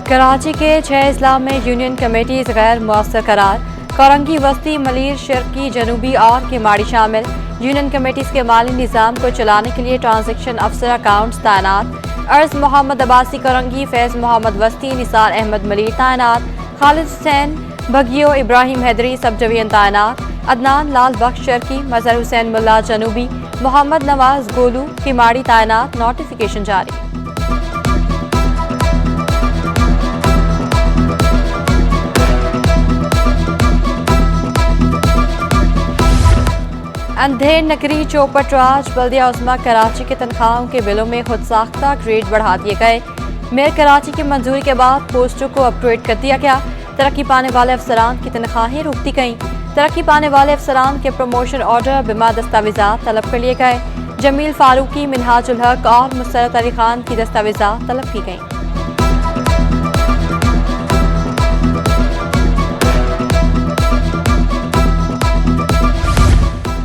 कराची के 6 अजला में union committees गैर मुअस्सर करार। कोरंगी, वस्ती, मलीर, शर्की, जनूबी और किमाड़ी शामिल। यूनियन कमेटीज के माली निज़ाम को चलाने के लिए ट्रांजेक्शन अफसर अकाउंट्स तैनात। अर्ज मोहम्मद अब्बासी कोरंगी, फैज़ मोहम्मद वस्ती, निसार अहमद मलीर तैनात। खालिद हुसैन भगियो, इब्राहिम हैदरी सब जवीन तैनात। अदनान लाल बख्श शर्की, मजहर हुसैन मुल्ला जनूबी, मोहम्मद नवाज गोलू किमाड़ी तैनात। नोटिफिकेशन जारी। अंधेर नगरी चौपट राज बल्दिया उस्मा कराची के तनख्वाहों के बिलों में खुद साख्ता ग्रेड बढ़ा दिए गए। मेयर कराची की मंजूरी के बाद पोस्टों को अपग्रेड कर दिया गया। तरक्की पाने वाले अफसरान की तनख्वाहें रोक दी गईं। तरक्की पाने वाले अफसरान के प्रमोशन ऑर्डर बिमा दस्तावेजात तलब कर लिए गए। जमील फारूकी, मिनहाजुल हक और मुसरत अली खान की दस्तावेजात तलब की गईं।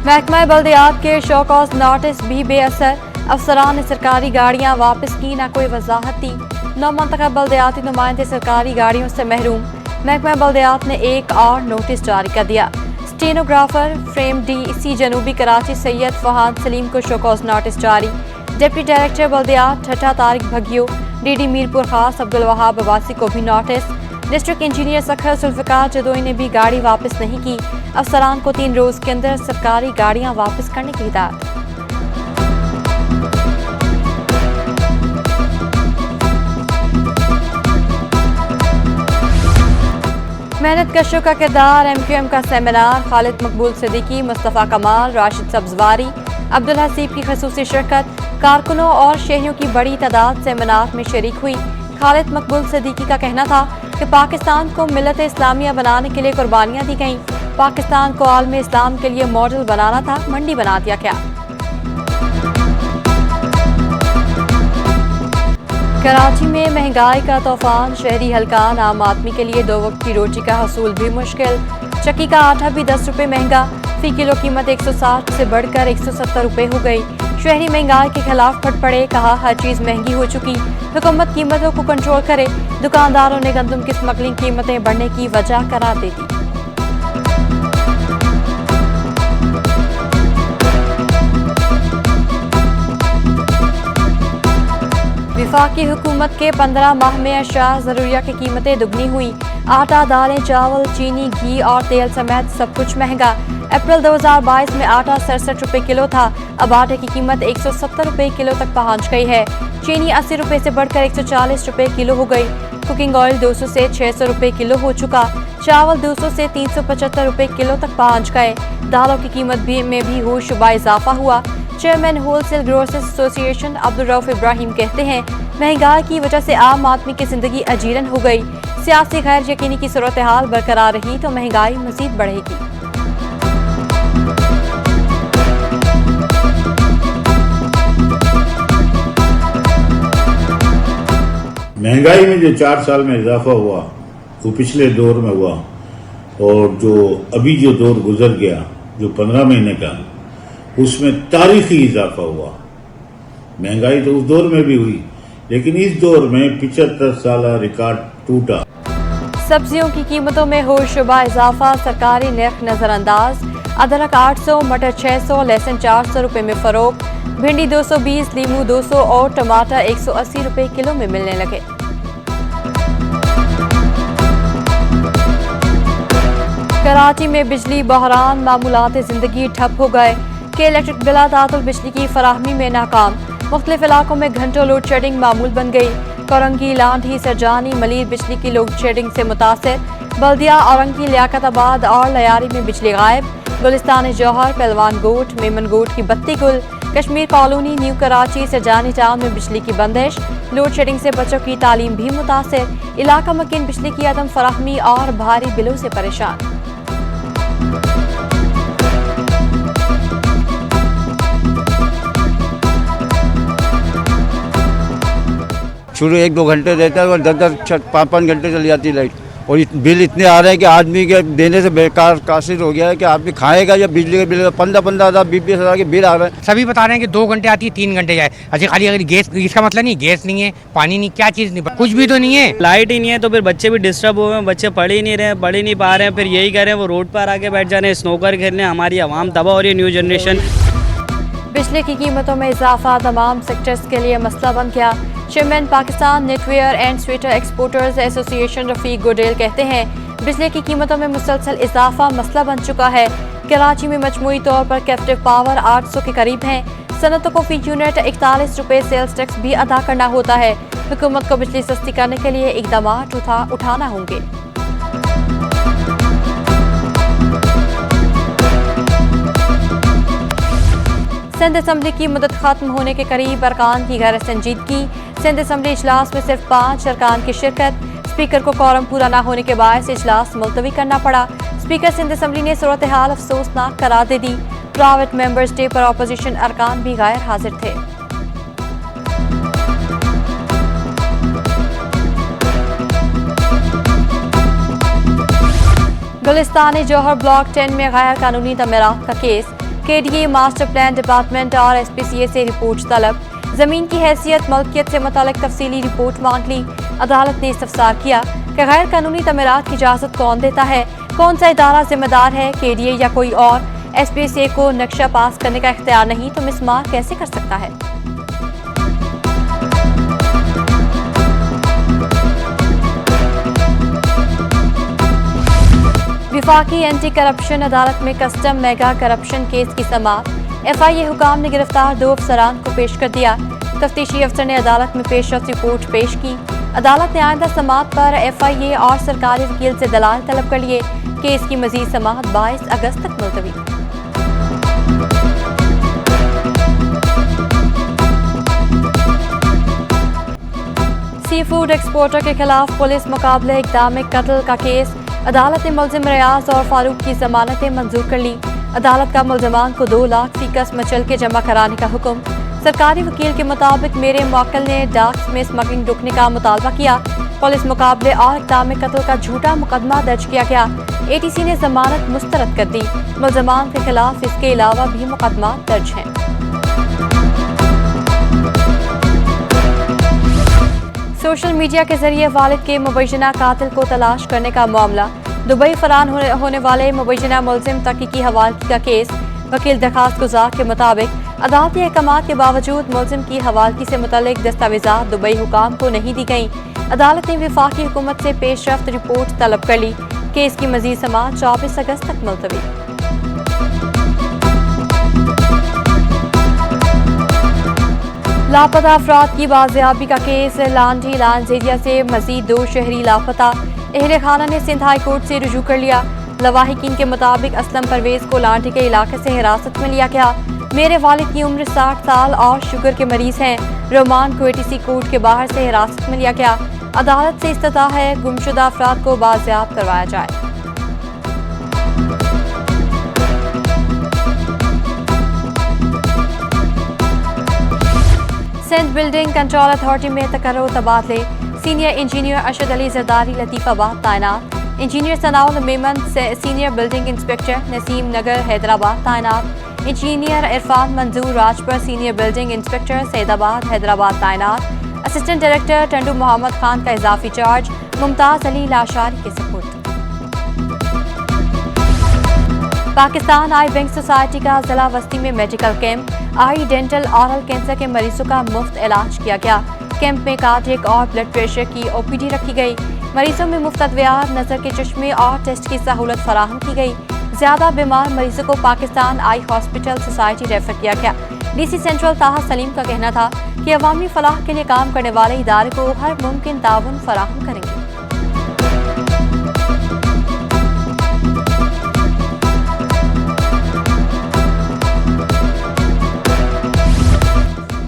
महकमा बल्दियात के शोकॉज नोटिस भी बेअसर। अफसरान ने सरकारी गाड़ियां वापस की, ना कोई वजाहत दी। 9 मुंतखब बल्दियाती नुमाइंदे सरकारी गाड़ियों से महरूम। महकमा बल्दियात ने एक और नोटिस जारी कर दिया। स्टेनोग्राफर फ्रेम DC जनूबी कराची सैयद फहाद सलीम को शोकॉज नोटिस जारी। डिप्टी डायरेक्टर बल्दियात ठट्ठा तारिक भगियो, DD मीरपुर खास अब्दुल वहाब अब्बासी को भी notice. District engineer Sukkur Zulfiqar Jadoi ने भी गाड़ी वापस नहीं की। अफसरान को 3 रोज के अंदर सरकारी गाड़ियां वापस करने की हिदायत। मेहनत कशों का किरदार, MQM का सेमिनार। खालिद मकबूल सिद्दीकी, मुस्तफ़ा कमाल, राशिद सब्जवारी, अब्दुल हसीब की खसूसी शिरकत। कारकुनों और शहरियों की बड़ी तादाद सेमिनार में शरीक हुई। खालिद मकबूल सिद्दीकी का कहना था कि पाकिस्तान को मिल्लत इस्लामिया बनाने के लिए कुर्बानियां दी गईं। पाकिस्तान को आलम इस्लाम के लिए मॉडल बनाना था, मंडी बना दिया गया। कराची में महंगाई का तूफान, शहरी हलकान आम आदमी के लिए 2 वक्त की रोटी का हसूल भी मुश्किल। चक्की का आटा भी 10 रुपये महंगा। फी किलो कीमत 160 से बढ़कर 170 रुपये हो गई। शहरी महंगाई के खिलाफ फट पड़े, कहा हर चीज़ महंगी हो चुकी, हुकूमत कीमतों को कंट्रोल करे। दुकानदारों ने गंदम की स्मगलिंग कीमतें बढ़ने की वजह करार दे दी। वफाकी हुकूमत के 15 माह में अशिया ज़रूरिया की कीमतें दुगनी हुई। आटा, दालें, चावल, चीनी, घी और तेल समेत सब कुछ महंगा। अप्रैल 2022 में आटा 67 रुपये किलो था, अब आटे की कीमत 170 रुपये किलो तक पहुंच गई है। चीनी 80 रुपये से बढ़कर 140 रुपये किलो हो गई। कुकिंग ऑयल 200 से 600 रुपये किलो हो चुका। चावल 200 से 375 रुपये किलो तक पहुंच गए। दालों की कीमत में भी होशुबा इजाफा हुआ। Chairman wholesale grocers association Abdul Rauf Ibrahim कहते हैं, महंगाई की वजह से आम आदमी की जिंदगी अजीरन हो गई। सियासी गैर यकीनी की सूरत हाल बरकरार रही तो महंगाई मजीद बढ़ेगी। महंगाई में जो 4 साल में इजाफा हुआ वो पिछले दौर में हुआ, और जो अभी जो दौर गुजर गया जो 15 महीने का, उसमें तारीखी इजाफा हुआ। महंगाई तो उस दौर में भी हुई, लेकिन इस दौर में 75 साल रिकॉर्ड टूटा। सब्जियों की कीमतों में होशुबा इजाफा, सरकारी नर्ख नजरअंदाज। अदरक 800, मटर 600, लहसुन 400 रुपये में फरोख्त। भिंडी 220, लीमू 200 और टमाटर 180 रुपये किलो में मिलने लगे। कराची में बिजली बहरान, मामूलात जिंदगी ठप हो गए। के इलेक्ट्रिक बिला तातुल बिजली की फराहमी में नाकाम। मुख्तलिफ इलाकों में घंटों लोड शेडिंग मामूल बन गई। कोरंगी, लांढी, सरजानी, मलीर बिजली की लोड शेडिंग से मुतासर। बल्दिया, औरंगी, लियाकताबाद और लयारी में बिजली गायब। गुलिस्तान जौहर, पहलवान गोट, मेमन गोट की बत्ती गुल। Kashmir colony, new Karachi, Sarjani town में बिजली की बंदिश। लोड शेडिंग से बच्चों की तालीम भी मुतासर। इलाका मकीन बिजली की अदम फराहमी और भारी बिलों से परेशान। शुरू 1-2 घंटे देता है और 10-10 5-5 घंटे चली जाती लाइट। और बिल इतने आ रहे हैं कि आदमी के देने से बेकार कासिर हो गया है कि आदमी खाएगा या बिजली का बिल 15-15 हज़ार 20-20 हज़ार के बिल आ रहे हैं। सभी बता रहे हैं कि 2 घंटे आती है 3 घंटे जाए। अच्छा खाली अगर गैस, इसका मतलब नहीं गैस नहीं है, पानी नहीं, क्या चीज़ नहीं, कुछ भी तो नहीं है। लाइट ही नहीं है तो फिर बच्चे भी डिस्टर्ब हुए हैं, बच्चे पढ़ ही नहीं रहे हैं, पढ़ ही नहीं पा रहे हैं, फिर यही कह रहे हैं वो रोड पर आके बैठ जा रहे हैं, स्नोकर खेलने। हमारी आवाम तबाह हो रही है, न्यू जनरेशन। बिजली की कीमतों में इजाफा तमाम सेक्टर्स के लिए मसला बन गया। Chairman Pakistan Netware and sweater exporters association Rafiq गुडेल कहते हैं बिजली की कीमतों में मुसलसल इजाफा मसला बन चुका है। कराची में मजमूई तौर पर कैप्टिव पावर 800 के करीब है। सनतों को फी यूनिट 41 रुपये सेल्स टैक्स भी अदा करना होता है। हुकूमत को बिजली सस्ती करने के लिए इकदाम उठाना होंगे। सिंध असम्बली की मुद्दत खत्म होने के करीब अरकान की गैर संजीदगी। सिंध असम्बली इजलास में सिर्फ 5 अरकान की शिरकत। स्पीकर को कोरम पूरा न होने के बायस इजलास मुलतवी करना पड़ा। स्पीकर सिंध असम्बली ने सूरत हाल अफसोसनाक करार दे दी। प्राइवेट मेंबर्स डे पर अपोजिशन अरकान भी गैर हाजिर थे। गुलिस्तानी जौहर ब्लॉक 10 में गैर कानूनी तमीरात का case. KDA master plan department और SPCA से रिपोर्ट तलब। जमीन की हैसियत मलकियत से मुतालिक तफसीली रिपोर्ट मांग ली। अदालत ने इस्तफसार किया कि गैर कानूनी तमीरात की इजाजत कौन देता है, कौन सा इदारा जिम्मेदार है, KDA या कोई और। SPCA को नक्शा पास करने का इख्तियार नहीं तो मिसमार कैसे कर सकता है। विफाकी एंटी करप्शन अदालत में कस्टम मेगा करप्शन केस की समाअत। FIA हुकाम ने गिरफ्तार 2 अफसरान को पेश कर दिया। तफ्तीशी अफसर ने अदालत में पेशरफ्त रिपोर्ट पेश की। अदालत ने आइंदा समाअत पर FIA और सरकारी वकील से दलाल तलब कर लिए। केस की मजीद समाअत 22 अगस्त तक मुलतवी। सी फूड एक्सपोर्टर के खिलाफ पुलिस मुकाबले इक़दाम कत्ल का केस। अदालत ने मुलजिम रियाज और फारूक की जमानतें मंजूर कर ली। अदालत का मुलजमान को 2 लाख फी कस मचल के जमा कराने का हुक्म। सरकारी वकील के मुताबिक मेरे मुवक्किल ने डाक्स में स्मगलिंग रोकने का मुतालबा किया। पुलिस मुकाबले और इक़दाम कत्ल का झूठा मुकदमा दर्ज किया गया। ATC ने जमानत मुस्तरद कर दी। मुलजमान के खिलाफ इसके अलावा भी मुकदमा दर्ज हैं। सोशल मीडिया के जरिए वालिद के मुबैना कातिल को तलाश करने का मामला। दुबई फरार होने वाले मुबैना मुलजिम तकी की हवालगी का केस। वकील दरखास्त गुजार के मुताबिक अदालती अहकामात के बावजूद मुलजिम की हवालगी से मुतल्लिक दस्तावेजात दुबई हुकाम को नहीं दी गई। अदालत ने वफाकी हुकूमत से पेशरफ्त रिपोर्ट तलब कर ली। केस की मजीद समाअत 24 अगस्त तक मुलतवी। लापता अफराद की बाजियाबी का केस। लांडी लांज एरिया से मजीद 2 शहरी लापता। अहले खाना ने सिंध हाई कोर्ट से रुजू कर लिया। लवाहिकीन के मुताबिक असलम परवेज को लांडी के इलाके से हिरासत में लिया गया। मेरे वालिद की उम्र 60 साल और शुगर के मरीज हैं। रोमान को ATC कोर्ट के बाहर से हिरासत में लिया गया। अदालत से इस्तदा है गुमशुदा अफराद को बाजियाब करवाया जाए। सिंध बिल्डिंग कंट्रोल अथॉरिटी में तकर्रुर तबादले। सीनियर इंजीनियर अरशद अली जरदारी लतीफ़ाबाद तैनात। Engineer Sanaul Memon senior building inspector Naseem Nagar Hyderabad तैनात। Engineer Irfan Manzoor Rajpur senior building inspector Saidabad Hyderabad तैनात। असिस्टेंट डायरेक्टर टंडू मोहम्मद खान का इजाफी चार्ज मुमताज़ अली लाशारी के सपुर्द। पाकिस्तान आई बैंक सोसाइटी का जिला वस्ती में medical camp. Eye dental oral cancer के मरीजों का मुफ्त इलाज किया गया। कैंप में कार्डियक और ब्लड प्रेशर की OPD रखी गई। मरीजों में मुफ्त अद्वियात, नजर के चश्मे और टेस्ट की सहूलत फराहम की गई। ज्यादा बीमार मरीजों को Pakistan eye hospital society refer किया गया। DC सेंट्रल ताहा सलीम का कहना था कि अवामी फलाह के लिए काम करने वाले इदारे को हर मुमकिन ताउन फराहम करेंगे।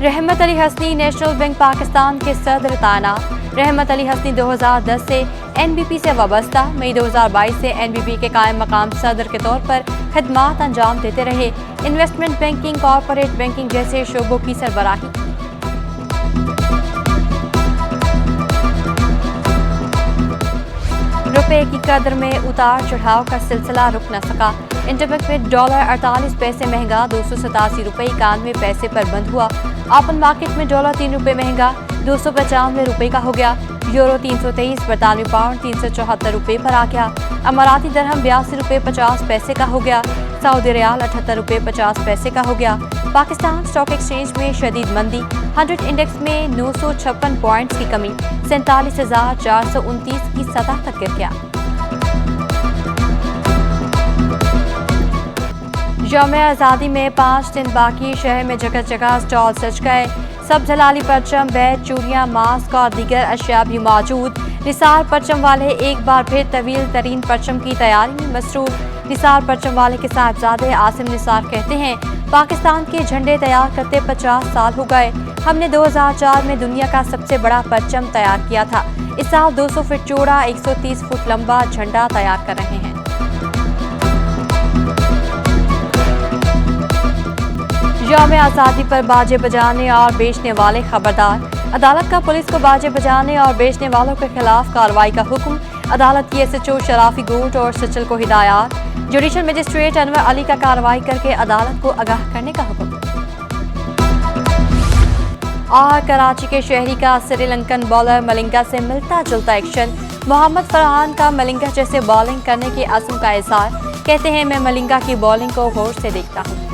रहमत अली हसनी नेशनल बैंक पाकिस्तान के सदर तैनात। रहमत अली हसनी 2010 से NBP से वाबस्ता। मई 2022 से NBP के कायम मकाम सदर के तौर पर खदमात अंजाम देते रहे। इन्वेस्टमेंट बैंकिंग, कॉरपोरेट बैंकिंग जैसे शोबों की सरबराही। रुपए की कदर में उतार चढ़ाव का सिलसिला रुक न सका। इंटरबैंक में डॉलर 48 पैसे महंगा 287 रुपए 91 पैसे पर बंद हुआ। ओपन मार्केट में डॉलर 3 रुपए महंगा 295 रुपए का हो गया। यूरो 323, बरतानवी पाउंड 374 रुपए पर आ गया। अमाराती दरहम 82 रुपए 50 पैसे का हो गया। सऊदी रियाल 78 रुपए 50 पैसे का हो गया। पाकिस्तान स्टॉक एक्सचेंज में शदीद मंदी, 100 इंडेक्स में 956 पॉइंट्स की कमी, 47,429 की सतह तक गिर गया। यौम आज़ादी में 5 दिन बाकी, शहर में जगह जगह स्टॉल सज गए। सब जलाली परचम, बैग, चूड़ियाँ, मास्क और दीगर अशिया भी मौजूद। निसार परचम वाले एक बार फिर तवील तरीन परचम की तैयारी में मसरूफ। निसार परचम वाले के साहबजादे आसिम निसार कहते हैं, पाकिस्तान के झंडे तैयार करते 50 साल हो गए। हमने 2004 में दुनिया का सबसे बड़ा परचम तैयार किया था। इस साल 200 फीट चौड़ा 130 फुट लंबा झंडा तैयार कर रहे हैं। यौम आज़ादी पर बाजे बजाने और बेचने वाले खबरदार। अदालत का पुलिस को बाजे बजाने और बेचने वालों के खिलाफ कार्रवाई का हुक्म। अदालत की SHO शराफी गोट और सचल को हिदायत। जुडिशल मजिस्ट्रेट अनवर अली का कार्रवाई करके अदालत को आगाह करने का हुक्म। और कराची के शहरी का श्रीलंकन बॉलर मलिंगा से मिलता जुलता एक्शन। मोहम्मद फरहान का मलिंगा जैसे बॉलिंग करने के अज़्म का इज़हार। कहते हैं, मैं मलिंगा की बॉलिंग को गौर से देखता हूँ।